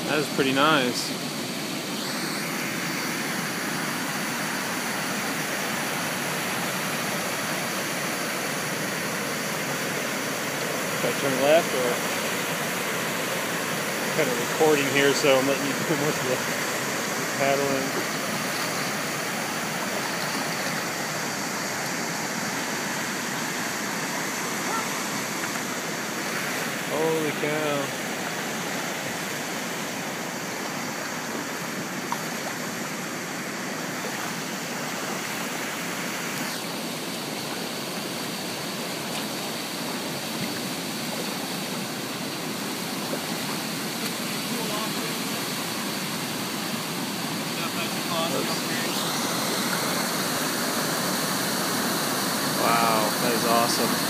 That is pretty nice. Should I turn left or kind of recording here, so I'm letting you do most of the paddling. Holy cow. Wow, that is awesome.